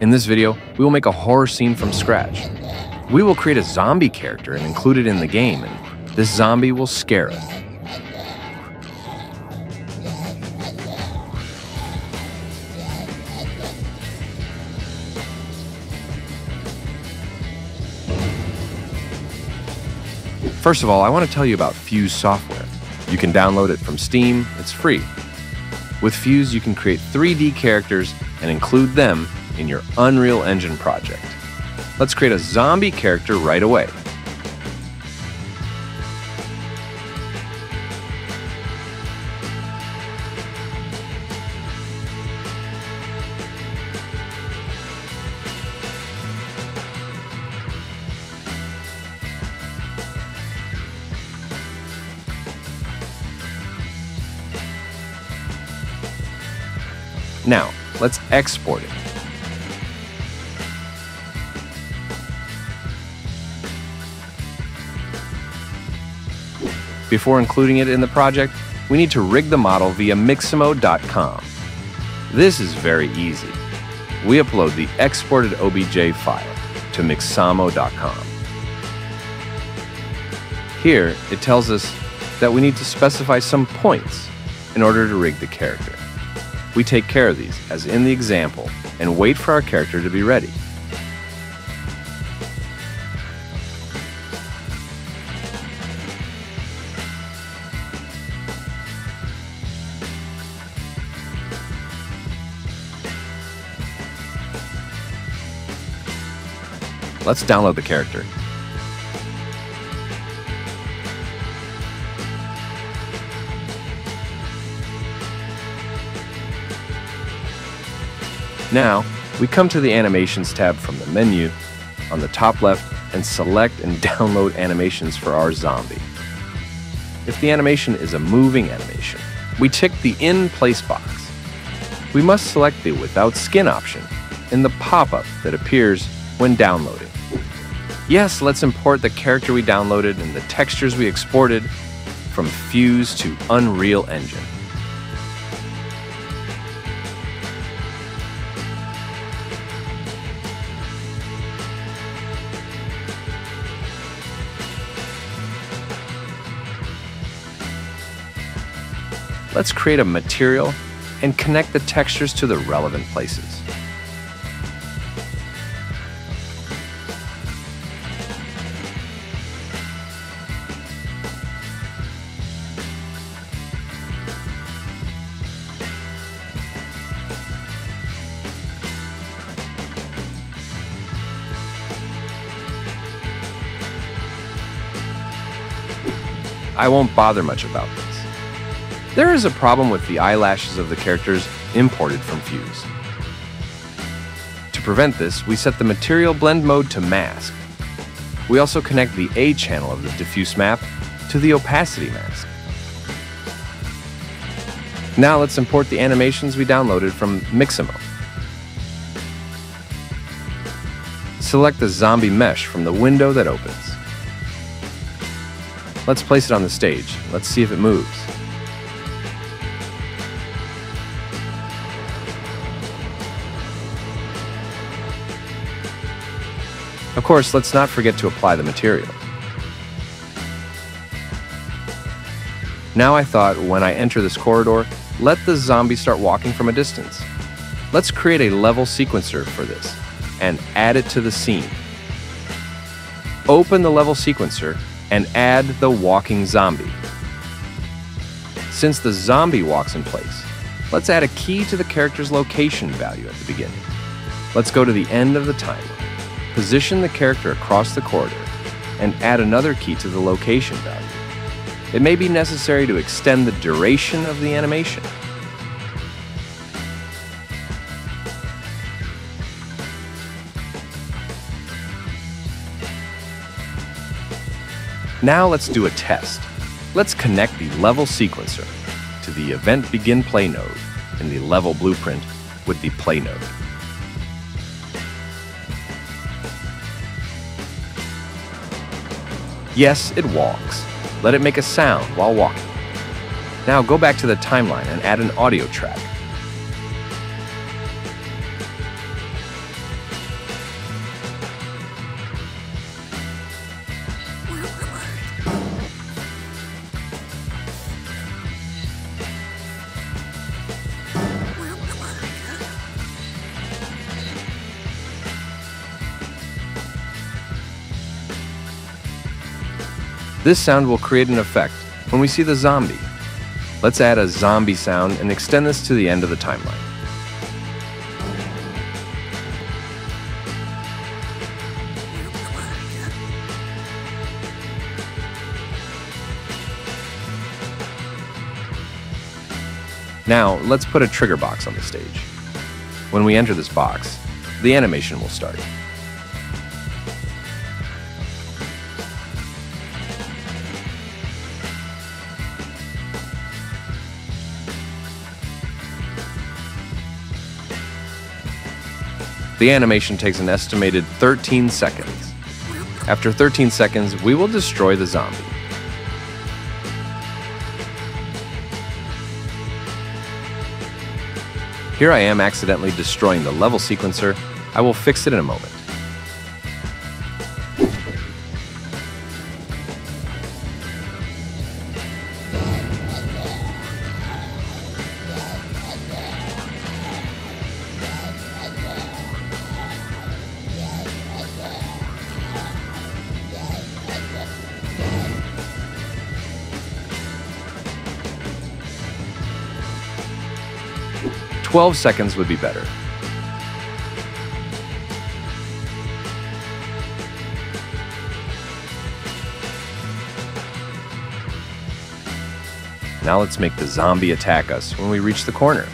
In this video, we will make a horror scene from scratch. We will create a zombie character and include it in the game, and this zombie will scare us. First of all, I want to tell you about Fuse software. You can download it from Steam, it's free. With Fuse, you can create 3D characters and include them in your Unreal Engine project. Let's create a zombie character right away. Now, let's export it. Before including it in the project, we need to rig the model via Mixamo.com. This is very easy. We upload the exported OBJ file to Mixamo.com. Here, it tells us that we need to specify some points in order to rig the character. We take care of these, as in the example, and wait for our character to be ready. Let's download the character. Now, we come to the Animations tab from the menu on the top left and select and download animations for our zombie. If the animation is a moving animation, we tick the In Place box. We must select the Without Skin option in the pop-up that appears when downloading. Yes, let's import the character we downloaded and the textures we exported from Fuse to Unreal Engine. Let's create a material and connect the textures to the relevant places. I won't bother much about this. There is a problem with the eyelashes of the characters imported from Fuse. To prevent this, we set the material blend mode to mask. We also connect the A channel of the diffuse map to the opacity mask. Now let's import the animations we downloaded from Mixamo. Select the zombie mesh from the window that opens. Let's place it on the stage. Let's see if it moves. Of course, let's not forget to apply the material. Now I thought, when I enter this corridor, let the zombie start walking from a distance. Let's create a level sequencer for this and add it to the scene. Open the level sequencer and add the walking zombie. Since the zombie walks in place, let's add a key to the character's location value at the beginning. Let's go to the end of the timeline. Position the character across the corridor and add another key to the location value. It may be necessary to extend the duration of the animation. Now let's do a test. Let's connect the level sequencer to the Event Begin Play node in the level blueprint with the Play node. Yes, it walks. Let it make a sound while walking. Now go back to the timeline and add an audio track. This sound will create an effect when we see the zombie. Let's add a zombie sound and extend this to the end of the timeline. Now, let's put a trigger box on the stage. When we enter this box, the animation will start. The animation takes an estimated 13 seconds. After 13 seconds, we will destroy the zombie. Here I am accidentally destroying the level sequencer. I will fix it in a moment. "12 seconds would be better. Now let's make the zombie attack us when we reach the corner.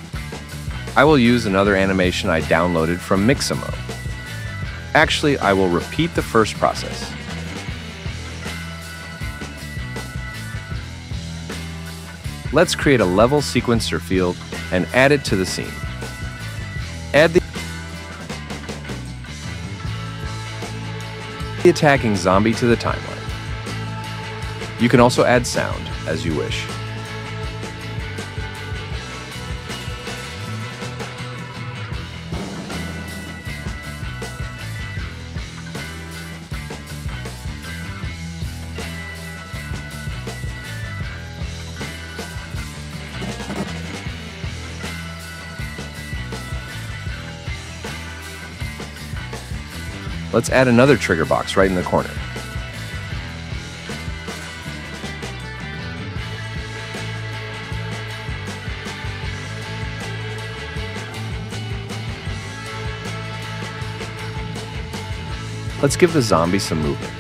I will use another animation I downloaded from Mixamo. Actually, I will repeat the first process. Let's create a level sequencer field and add it to the scene. Add the attacking zombie to the timeline. You can also add sound as you wish. Let's add another trigger box right in the corner. Let's give the zombie some movement.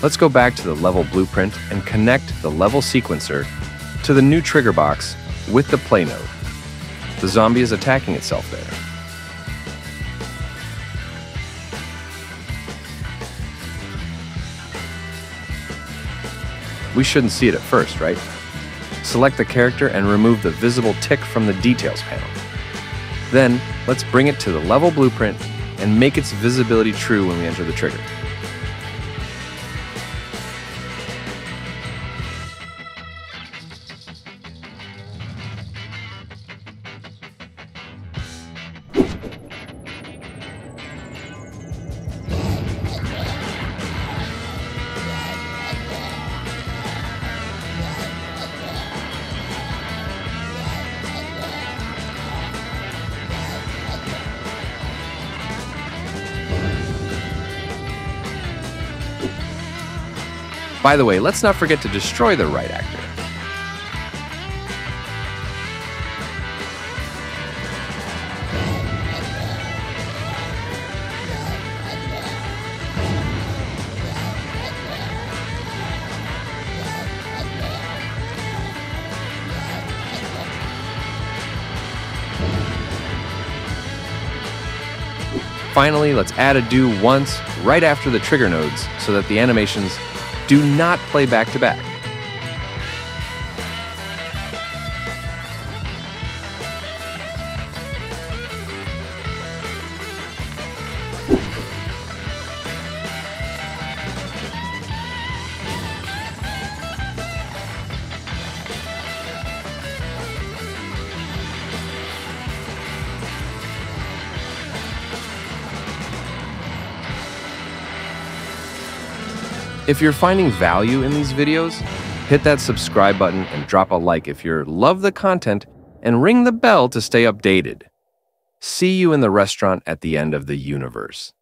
Let's go back to the level blueprint and connect the level sequencer to the new trigger box with the play node. The zombie is attacking itself there. We shouldn't see it at first, right? Select the character and remove the visible tick from the details panel. Then, let's bring it to the level blueprint and make its visibility true when we enter the trigger. By the way, let's not forget to destroy the right actor. Finally, let's add a do once right after the trigger nodes so that the animations do not play back to back. If you're finding value in these videos, hit that subscribe button and drop a like if you love the content, and ring the bell to stay updated. See you in the restaurant at the end of the universe.